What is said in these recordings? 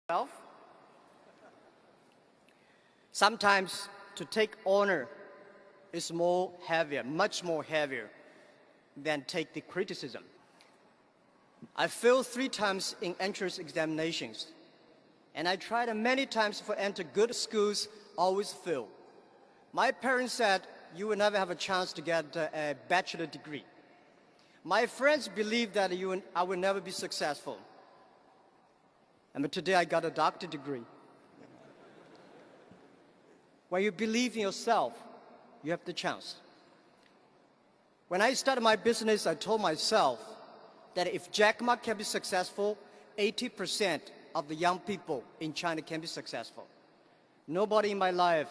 yourself. Sometimes to take honor is much more heavier than take the criticism. I failed 3 times in entrance examinations, and I tried many times to enter good schools, always failed. My parents said, you will never have a chance to get a bachelor degree. My friends believed that I will never be successful. And today I got a doctorate degree. When you believe in yourself, you have the chance. When I started my business, I told myself that if Jack Ma can be successful, 80% of the young people in China can be successful. Nobody in my life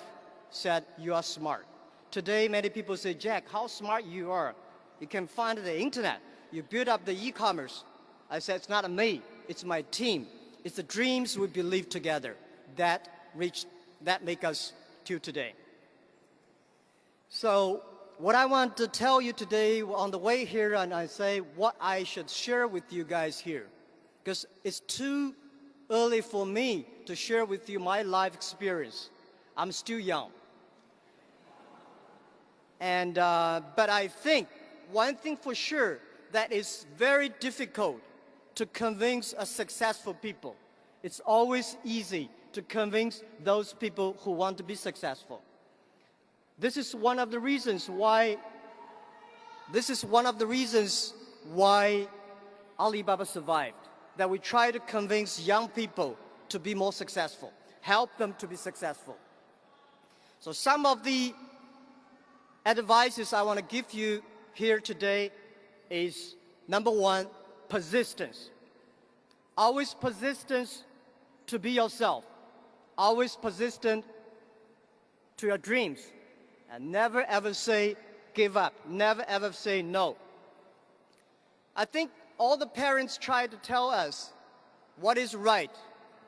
said, you are smart. Today, many people say, Jack, how smart you are. You can find the internet. You build up the e-commerce. I said, it's not me, it's my team. It's the dreams we believe together that make us till today. So what I want to tell you today on the way here, and I say what I should share with you guys here, because it's too early for me to share with you my life experience. I'm still young. And, but I think one thing for sure that is very difficult to convince a successful people. It's always easy to convince those people who want to be successful. This is one of the reasons why Alibaba survived, that we try to convince young people to be more successful, help them to be successful. So some of the advices I want to give you here today is, number 1, persistence. Always persistence to be yourself. Always persistent to your dreams. And never ever say give up. Never ever say no. I think all the parents try to tell us what is right,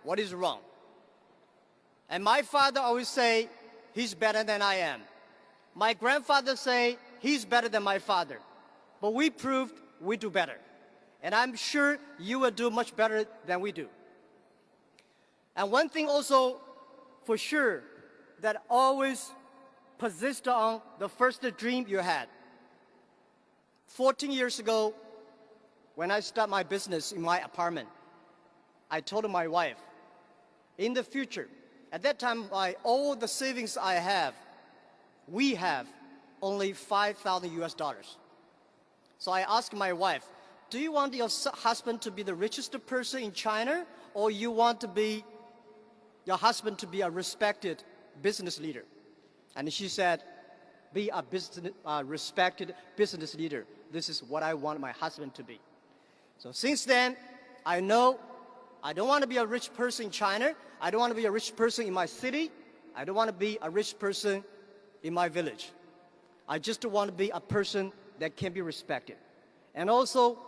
what is wrong. And my father always say, he's better than I am. My grandfather say, he's better than my father. But we proved we do better. And I'm sure you will do much better than we do. And one thing also for sure, that always persist on the first dream you had. 14 years ago, when I started my business in my apartment, I told my wife, in the future, at that time, all the savings I have, we have only $5,000 US. So I asked my wife, do you want your husband to be the richest person in China, or you want your husband to be a respected business leader? And she said, be a respected business leader. This is what I want my husband to be. So since then, I know I don't want to be a rich person in China. I don't want to be a rich person in my city. I don't want to be a rich person in my village. I just want to be a person that can be respected. And also,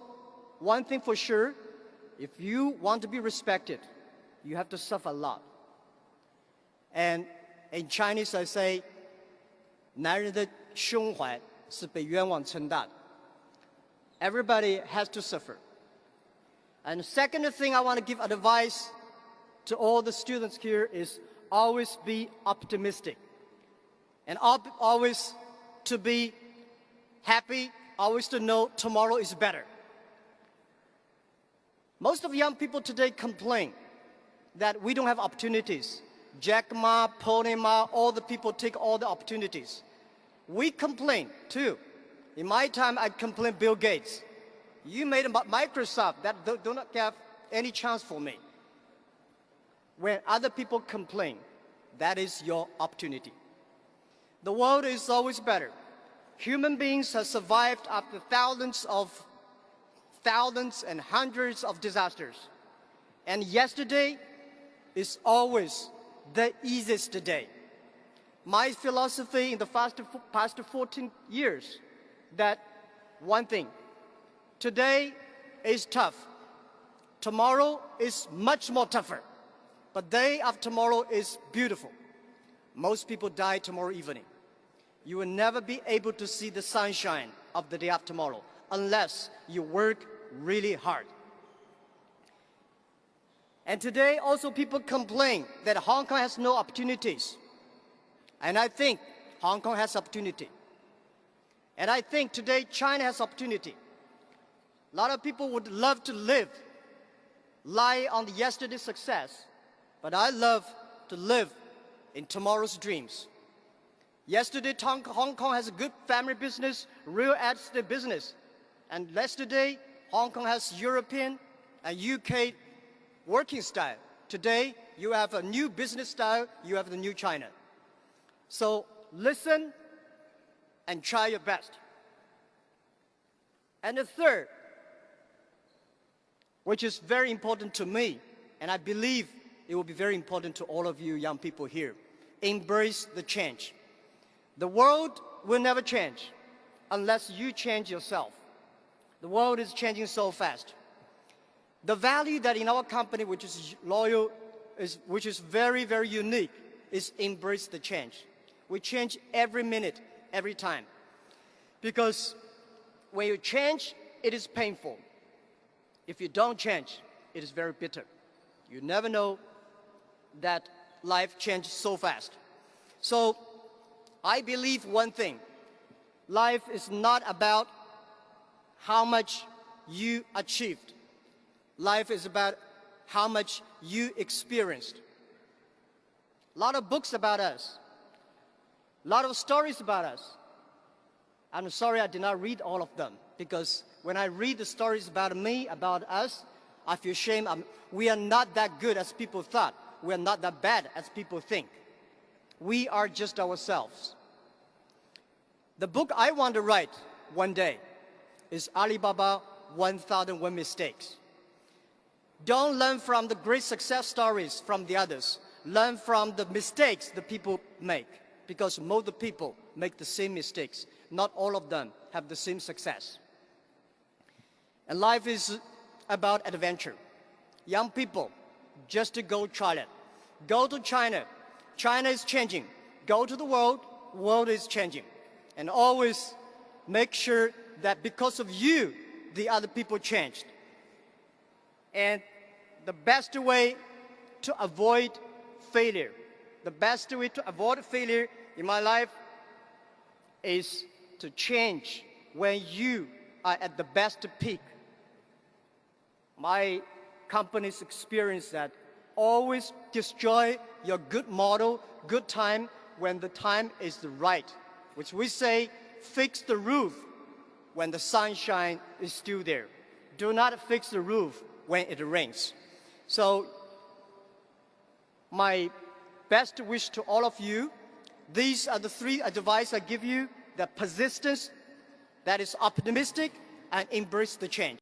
one thing for sure, if you want to be respected, you have to suffer a lot. And in Chinese, I say, 男人的胸怀是被冤枉撑大的. Everybody has to suffer. And the second thing I want to give advice to all the students here is always be optimistic. And always to be happy, always to know tomorrow is better. Most of young people today complain that we don't have opportunities. Jack Ma, Pony Ma, all the people take all the opportunities. We complain too. In my time, I complained Bill Gates. You made Microsoft, that do not have any chance for me. When other people complain, that is your opportunity. The world is always better. Human beings have survived after thousands and hundreds of disasters. And yesterday is always the easiest day. My philosophy in the past 14 years, that one thing, today is tough. Tomorrow is much more tougher. But day after tomorrow is beautiful. Most people die tomorrow evening. You will never be able to see the sunshine of the day after tomorrow unless you work really hard. And today also people complain that Hong Kong has no opportunities. And I think Hong Kong has opportunity. And I think today China has opportunity. A lot of people would love to lie on the yesterday's success, but I love to live in tomorrow's dreams. Yesterday, Hong Kong has a good family business, real estate business. And yesterday, Hong Kong has European and UK working style. Today, you have a new business style, you have the new China. So listen and try your best. And the third, which is very important to me, and I believe it will be very important to all of you young people here, embrace the change. The world will never change unless you change yourself. The world is changing so fast. The value that in our company, which is loyal, which is very, very unique, is embrace the change. We change every minute, every time. Because when you change, it is painful. If you don't change, it is very bitter. You never know that life changes so fast. So I believe one thing. Life is not about how much you achieved. Life is about how much you experienced. A lot of books about us. A lot of stories about us. I'm sorry I did not read all of them, because when I read the stories about me, about us, I feel shame. We are not that good as people thought. We are not that bad as people think. We are just ourselves. The book I want to write one day is Alibaba 1001 Mistakes. Don't learn from the great success stories from the others. Learn from the mistakes the people make, because most of the people make the same mistakes. Not all of them have the same success. And life is about adventure. Young people, just to go try it. Go to China. China is changing. Go to the world. World is changing. And always make sure that because of you, the other people changed. And the best way to avoid failure, the best way to avoid failure in my life is to change when you are at the best peak. My company's experience that always destroy your good model, good time, when the time is the right, which we say, fix the roof when the sunshine is still there. Do not fix the roof when it rains. So my best wish to all of you, these are the three advice I give you: that persistence, that is optimistic, and embrace the change.